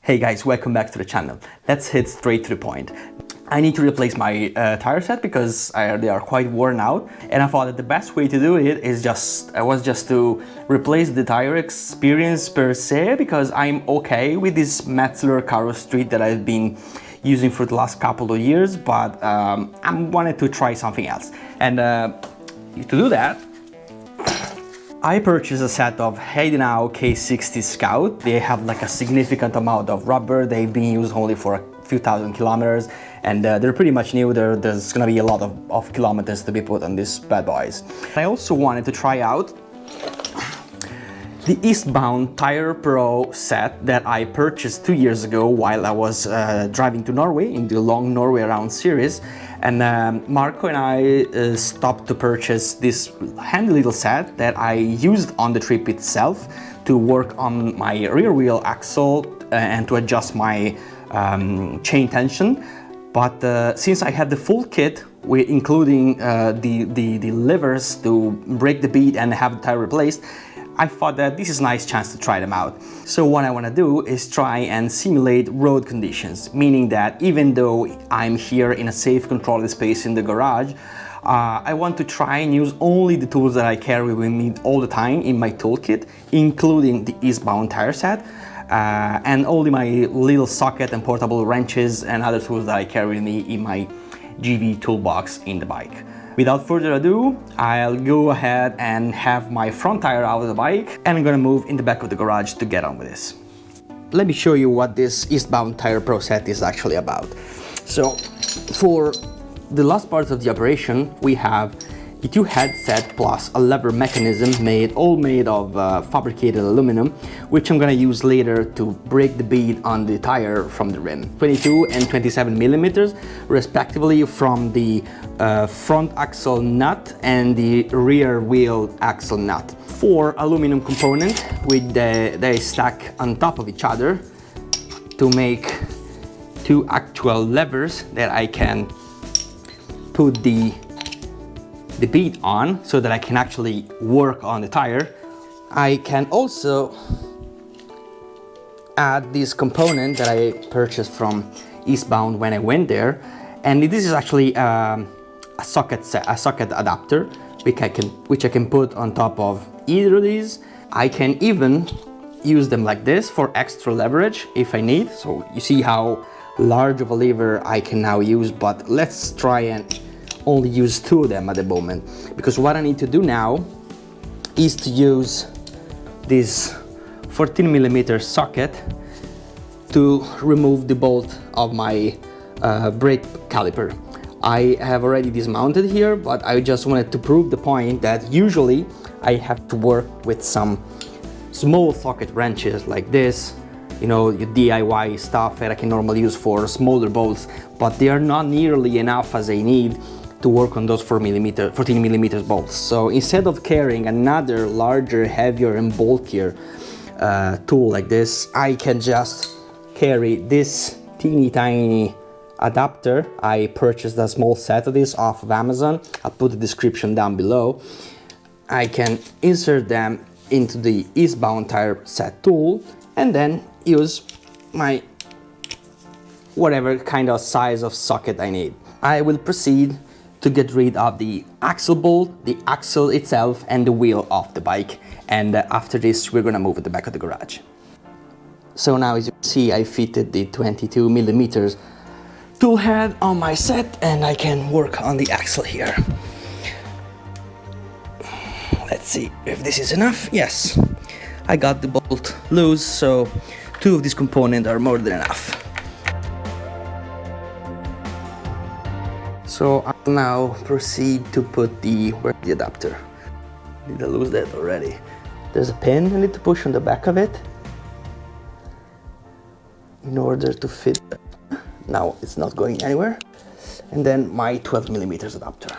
Hey guys, welcome back to the channel. Let's hit straight to the point. I need to replace my tire set because they are quite worn out, and I thought that the best way to do it is just to replace the tire experience per se, because I'm okay with this Metzeler Karoo Street that I've been using for the last couple of years, but I wanted to try something else. And to do that, I purchased a set of Heidenau K60 Scout. They have like a significant amount of rubber. They've been used only for a few thousand kilometers, and they're pretty much new. There's gonna be a lot of kilometers to be put on these bad boys. I also wanted to try out the Eastbound Tyre Pro set that I purchased 2 years ago while I was driving to Norway in the Long Norway Round series. And Marco and I stopped to purchase this handy little set that I used on the trip itself to work on my rear wheel axle and to adjust my chain tension. But since I had the full kit, including the levers to break the bead and have the tire replaced, I thought that this is a nice chance to try them out. So what I want to do is try and simulate road conditions, meaning that even though I'm here in a safe, controlled space in the garage, I want to try and use only the tools that I carry with me all the time in my toolkit, including the Eastbound tire set, and only my little socket and portable wrenches and other tools that I carry with me in my GV toolbox in the bike. Without further ado, I'll go ahead and have my front tire out of the bike, and I'm gonna move in the back of the garage to get on with this. Let me show you what this Eastbound Tyre Pro set is actually about. So for the last part of the operation, we have the two headset plus a lever mechanism all made of fabricated aluminum, which I'm gonna use later to break the bead on the tire from the rim. 22 and 27 millimeters respectively from the front axle nut and the rear wheel axle nut. 4 aluminum components with they stack on top of each other to make 2 actual levers that I can put the bead on so that I can actually work on the tire. I can also add this component that I purchased from Eastbound when I went there, and this is actually a socket adapter which I can put on top of either of these. I can even use them like this for extra leverage if I need. So you see how large of a lever I can now use, but let's try and only use 2 of them at the moment, because what I need to do now is to use this 14 millimeter socket to remove the bolt of my brake caliper. I have already dismounted here, but I just wanted to prove the point that usually I have to work with some small socket wrenches like this, you know, your DIY stuff that I can normally use for smaller bolts, but they are not nearly enough as I need to work on those 14 millimeter bolts. So instead of carrying another larger, heavier and bulkier tool like this, I can just carry this teeny tiny adapter. I purchased a small set of this off of Amazon. I'll put the description down below. I can insert them into the Eastbound tire set tool and then use my whatever kind of size of socket I need. I will proceed to get rid of the axle bolt, the axle itself, and the wheel off the bike. And after this, we're gonna move at the back of the garage. So now, as you can see, I fitted the 22 millimeters tool head on my set, and I can work on the axle here. Let's see if this is enough. Yes, I got the bolt loose, so 2 of these components are more than enough. So I'll now proceed to put where's the adapter? Did I lose that already? There's a pin I need to push on the back of it in order to fit. Now it's not going anywhere. And then my 12 millimeters adapter,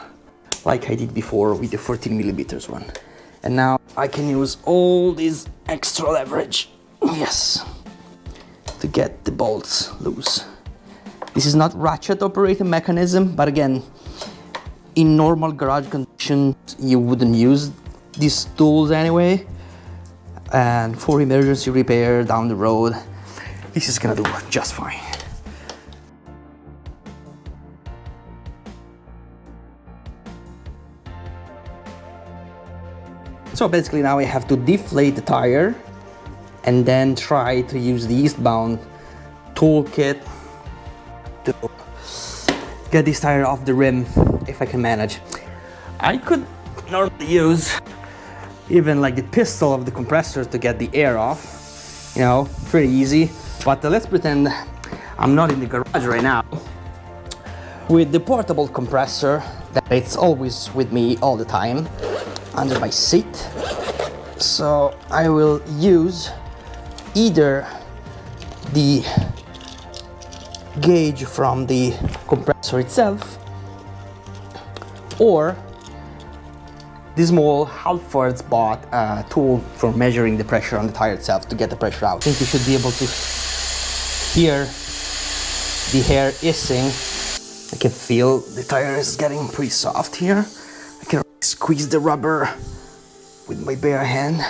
like I did before with the 14 millimeters one. And now I can use all this extra leverage, yes, to get the bolts loose. This is not ratchet operating mechanism, but again, in normal garage conditions, you wouldn't use these tools anyway. And for emergency repair down the road, this is gonna do just fine. So basically now I have to deflate the tire and then try to use the Eastbound toolkit to get this tire off the rim if I can manage. I could normally use even like the pistol of the compressor to get the air off, you know, pretty easy. But let's pretend I'm not in the garage right now. With the portable compressor, that it's always with me all the time, under my seat. So I will use either the gauge from the compressor itself or this small Halford's bought tool for measuring the pressure on the tire itself to get the pressure out. I think you should be able to hear the air hissing. I can feel the tire is getting pretty soft here. I can squeeze the rubber with my bare hand.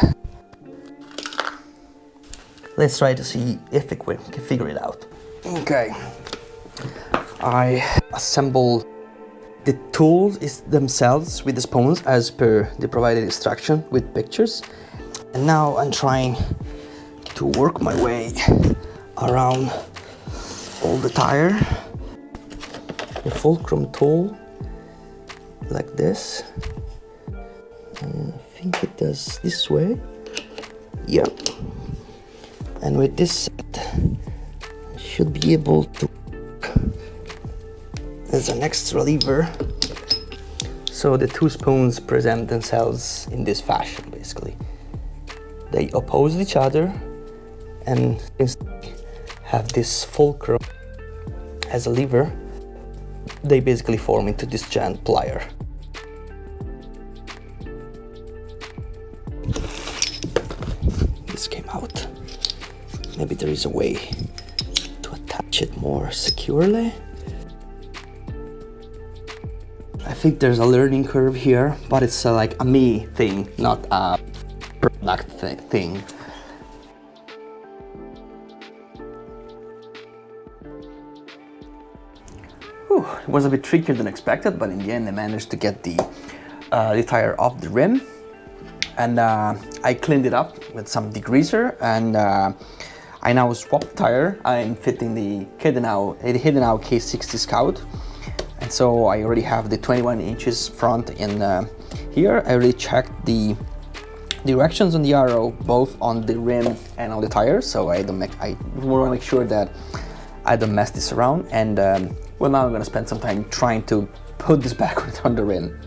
Let's try to see if we can figure it out. Okay, I assembled the tools themselves with the spoons as per the provided instruction with pictures. And now I'm trying to work my way around all the tire. The fulcrum tool, like this. And I think it does this way. Yep. And with this set, I should be able to. There's an extra lever. So the two spoons present themselves in this fashion, basically. They oppose each other, and since they have this fulcrum as a lever, they basically form into this giant plier. This came out. Maybe there is a way to attach it more securely. I think there's a learning curve here, but it's like a me thing, not a product thing. Whew, it was a bit trickier than expected, but in the end I managed to get the tire off the rim. And I cleaned it up with some degreaser, and I now swapped the tire. I'm fitting the Heidenau K60 Scout. And so I already have the 21 inches front in here. I already checked the directions on the arrow, both on the rim and on the tire. So I want to make sure that I don't mess this around. And well, now I'm gonna spend some time trying to put this back on the rim.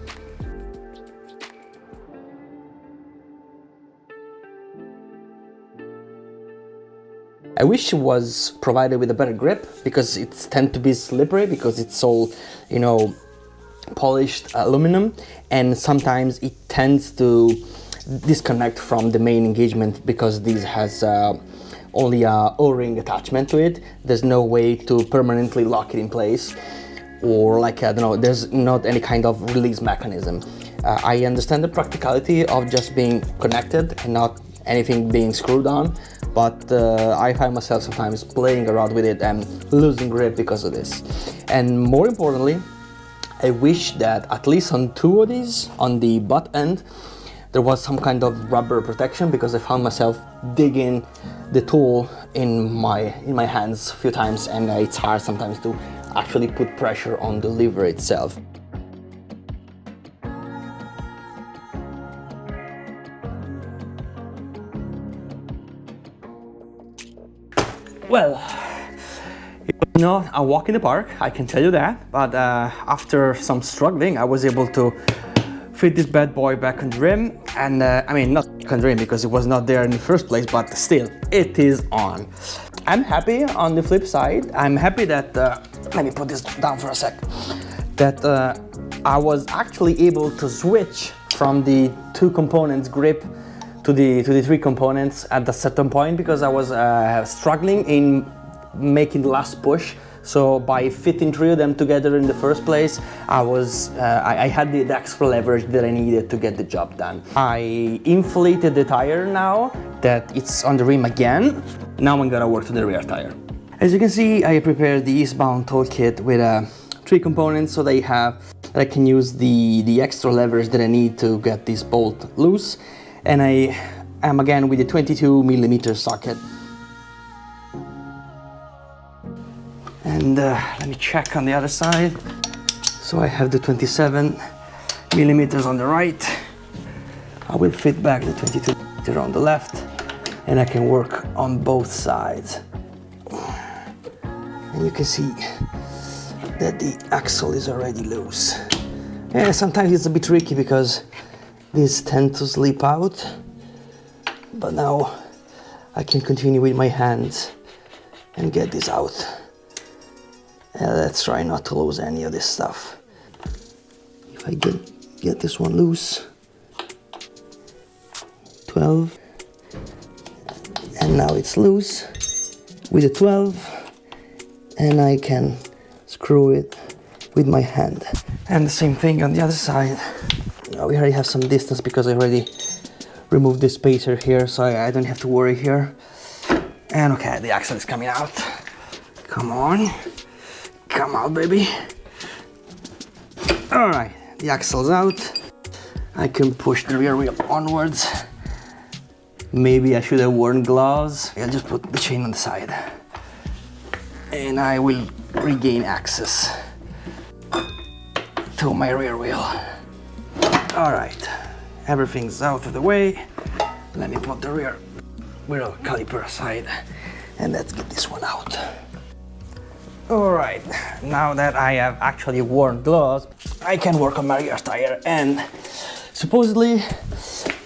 I wish it was provided with a better grip, because it tends to be slippery because it's all, you know, polished aluminum, and sometimes it tends to disconnect from the main engagement because this has only a O-ring attachment to it. There's no way to permanently lock it in place, or like, I don't know, there's not any kind of release mechanism. I understand the practicality of just being connected and not anything being screwed on, but I find myself sometimes playing around with it and losing grip because of this. And more importantly, I wish that at least on two of these, on the butt end, there was some kind of rubber protection, because I found myself digging the tool in my hands a few times, and it's hard sometimes to actually put pressure on the lever itself. Well, it was not a walk in the park, I can tell you that, but after some struggling, I was able to fit this bad boy back on the rim, and I mean, not on the rim because it was not there in the first place, but still, it is on. I'm happy on the flip side. I'm happy that, let me put this down for a sec, that I was actually able to switch from the two components grip to the three components at a certain point, because I was struggling in making the last push. So by fitting three of them together in the first place, I had the extra leverage that I needed to get the job done. I inflated the tire now that it's on the rim again. Now I'm gonna work to the rear tire. As you can see, I prepared the Eastbound toolkit with 3 components so that I can use the extra leverage that I need to get this bolt loose. And I am again with the 22mm socket. And let me check on the other side. So I have the 27mm on the right. I will fit back the 22mm on the left, and I can work on both sides. And you can see that the axle is already loose. Yeah, sometimes it's a bit tricky because these tend to slip out, but now I can continue with my hands and get this out. Let's try not to lose any of this stuff. If I get this one loose, 12, and now it's loose with the 12, and I can screw it with my hand. And the same thing on the other side. Now we already have some distance because I already removed the spacer here, so I don't have to worry here. And okay, the axle is coming out. Come on. Come out, baby. All right, the axle's out. I can push the rear wheel onwards. Maybe I should have worn gloves. I'll just put the chain on the side. And I will regain access to my rear wheel. All right, everything's out of the way. Let me put the rear wheel caliper aside and let's get this one out. All right, now that I have actually worn gloves, I can work on my rear tire, and supposedly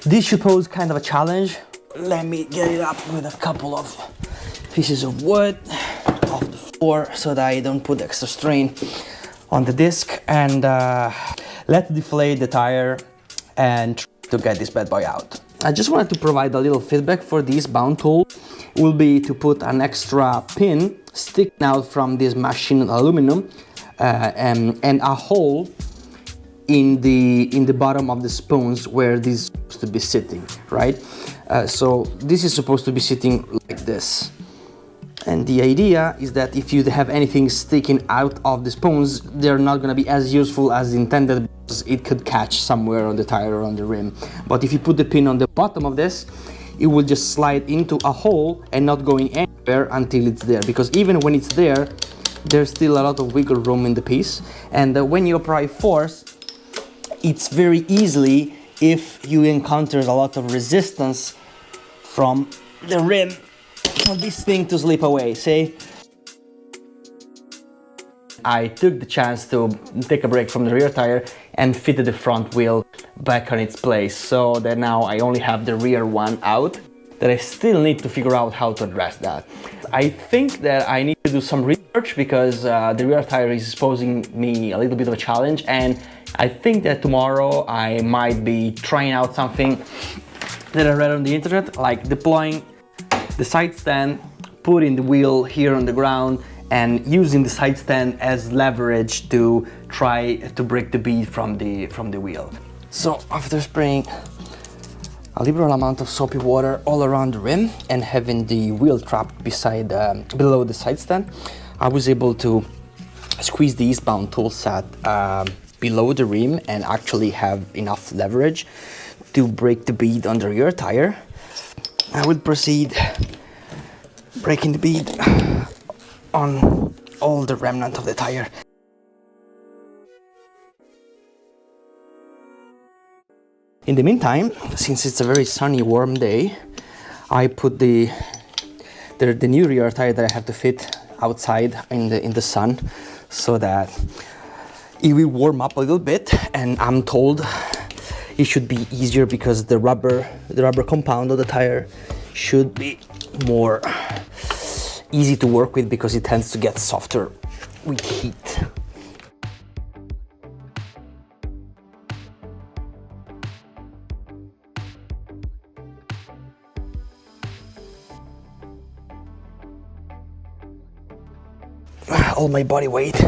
this should pose kind of a challenge. Let me get it up with a couple of pieces of wood off the floor so that I don't put extra strain on the disc, and let's deflate the tire and try to get this bad boy out. I just wanted to provide a little feedback for this Eastbound tool. Will be to put an extra pin sticking out from this machined aluminum and a hole in the bottom of the spoons where this is supposed to be sitting, right? So this is supposed to be sitting like this. And the idea is that if you have anything sticking out of the spoons, they're not going to be as useful as intended because it could catch somewhere on the tire or on the rim. But if you put the pin on the bottom of this, it will just slide into a hole and not going anywhere until it's there. Because even when it's there, there's still a lot of wiggle room in the piece. And when you apply force, it's very easily, if you encounter a lot of resistance from the rim, for this thing to slip away, see? I took the chance to take a break from the rear tire and fitted the front wheel back on its place, so that now I only have the rear one out, that I still need to figure out how to address that. I think that I need to do some research because the rear tire is posing me a little bit of a challenge, and I think that tomorrow I might be trying out something that I read on the internet, like deploying the side stand, putting the wheel here on the ground, and using the side stand as leverage to try to break the bead from the wheel. So after spraying a liberal amount of soapy water all around the rim and having the wheel trapped beside below the side stand, I was able to squeeze the Eastbound tool set below the rim and actually have enough leverage to break the bead on the rear tire. I will proceed breaking the bead on all the remnant of the tire. In the meantime, since it's a very sunny, warm day, I put the new rear tire that I have to fit outside in the sun, so that it will warm up a little bit, and I'm told it should be easier because the rubber compound of the tire should be more easy to work with because it tends to get softer with heat. all my body weight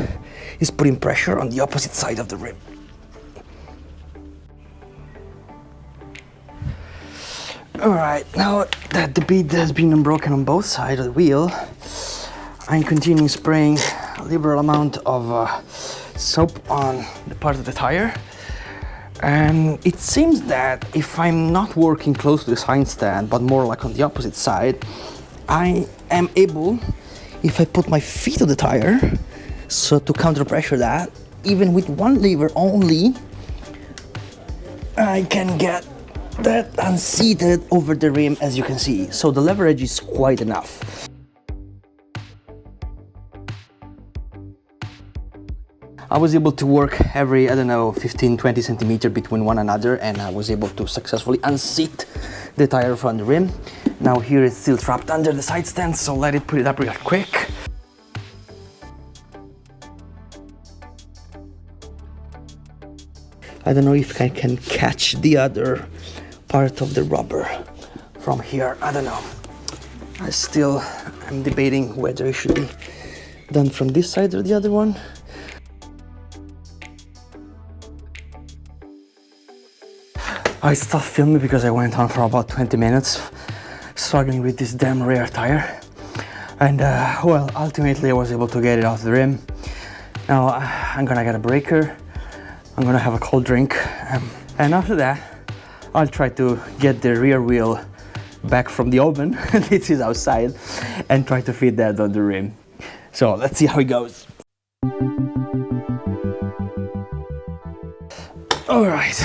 is putting pressure on the opposite side of the rim. Alright, now that the bead has been unbroken on both sides of the wheel, I'm continuing spraying a liberal amount of soap on the part of the tire. And it seems that if I'm not working close to the side stand, but more like on the opposite side, I am able, if I put my feet on the tire, so to counter pressure that, even with one lever only, I can get that unseated over the rim, as you can see. So the leverage is quite enough. I was able to work every, I don't know, 15-20 centimeters between one another, and I was able to successfully unseat the tire from the rim. Now here it's still trapped under the side stand, so let it put it up real quick. I don't know if I can catch the other part of the rubber from here. I don't know. I'm debating whether it should be done from this side or the other one. I stopped filming because I went on for about 20 minutes struggling with this damn rear tire, and well, ultimately I was able to get it off the rim. Now I'm gonna get a breaker, I'm gonna have a cold drink, and after that I'll try to get the rear wheel back from the oven, this is outside, and try to fit that on the rim. So let's see how it goes. Alright,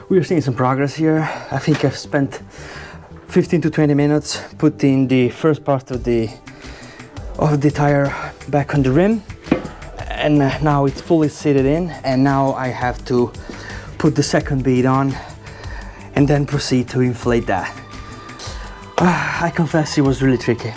we're seeing some progress here. I think I've spent 15 to 20 minutes putting the first part of the tire back on the rim, and now it's fully seated in, and now I have to put the second bead on and then proceed to inflate that. I confess it was really tricky.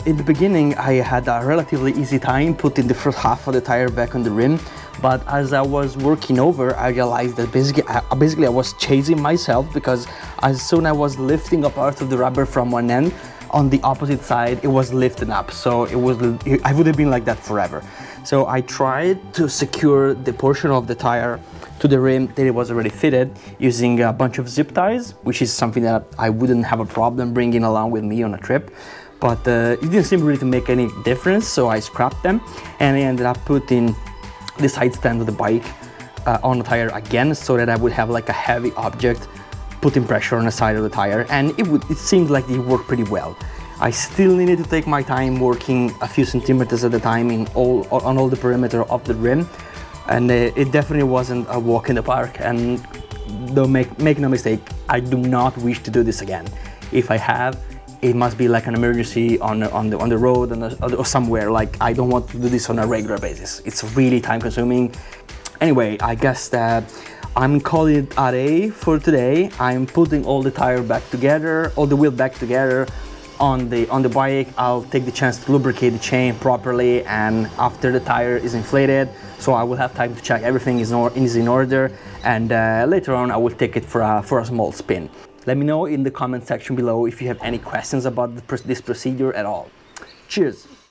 In the beginning I had a relatively easy time putting the first half of the tire back on the rim, but as I was working over, I realized that basically I was chasing myself, because as soon as I was lifting a part of the rubber from one end, on the opposite side it was lifting up, so I would have been like that forever. So I tried to secure the portion of the tire to the rim that it was already fitted using a bunch of zip ties, which is something that I wouldn't have a problem bringing along with me on a trip. But it didn't seem really to make any difference, so I scrapped them, and I ended up putting the side stand of the bike on the tire again, so that I would have like a heavy object putting pressure on the side of the tire, and it seemed like it worked pretty well. I still needed to take my time working a few centimeters at a time on all the perimeter of the rim, and it definitely wasn't a walk in the park. And don't make no mistake, I do not wish to do this again. If I have, it must be like an emergency on the road or somewhere. Like, I don't want to do this on a regular basis. It's really time consuming. Anyway, I guess that I'm calling it a day for today. I'm putting all the tire back together, all the wheel back together on the bike. I'll take the chance to lubricate the chain properly, and after the tire is inflated, so I will have time to check everything is in order, and later on I will take it for a small spin. Let me know in the comment section below if you have any questions about this procedure at all. Cheers!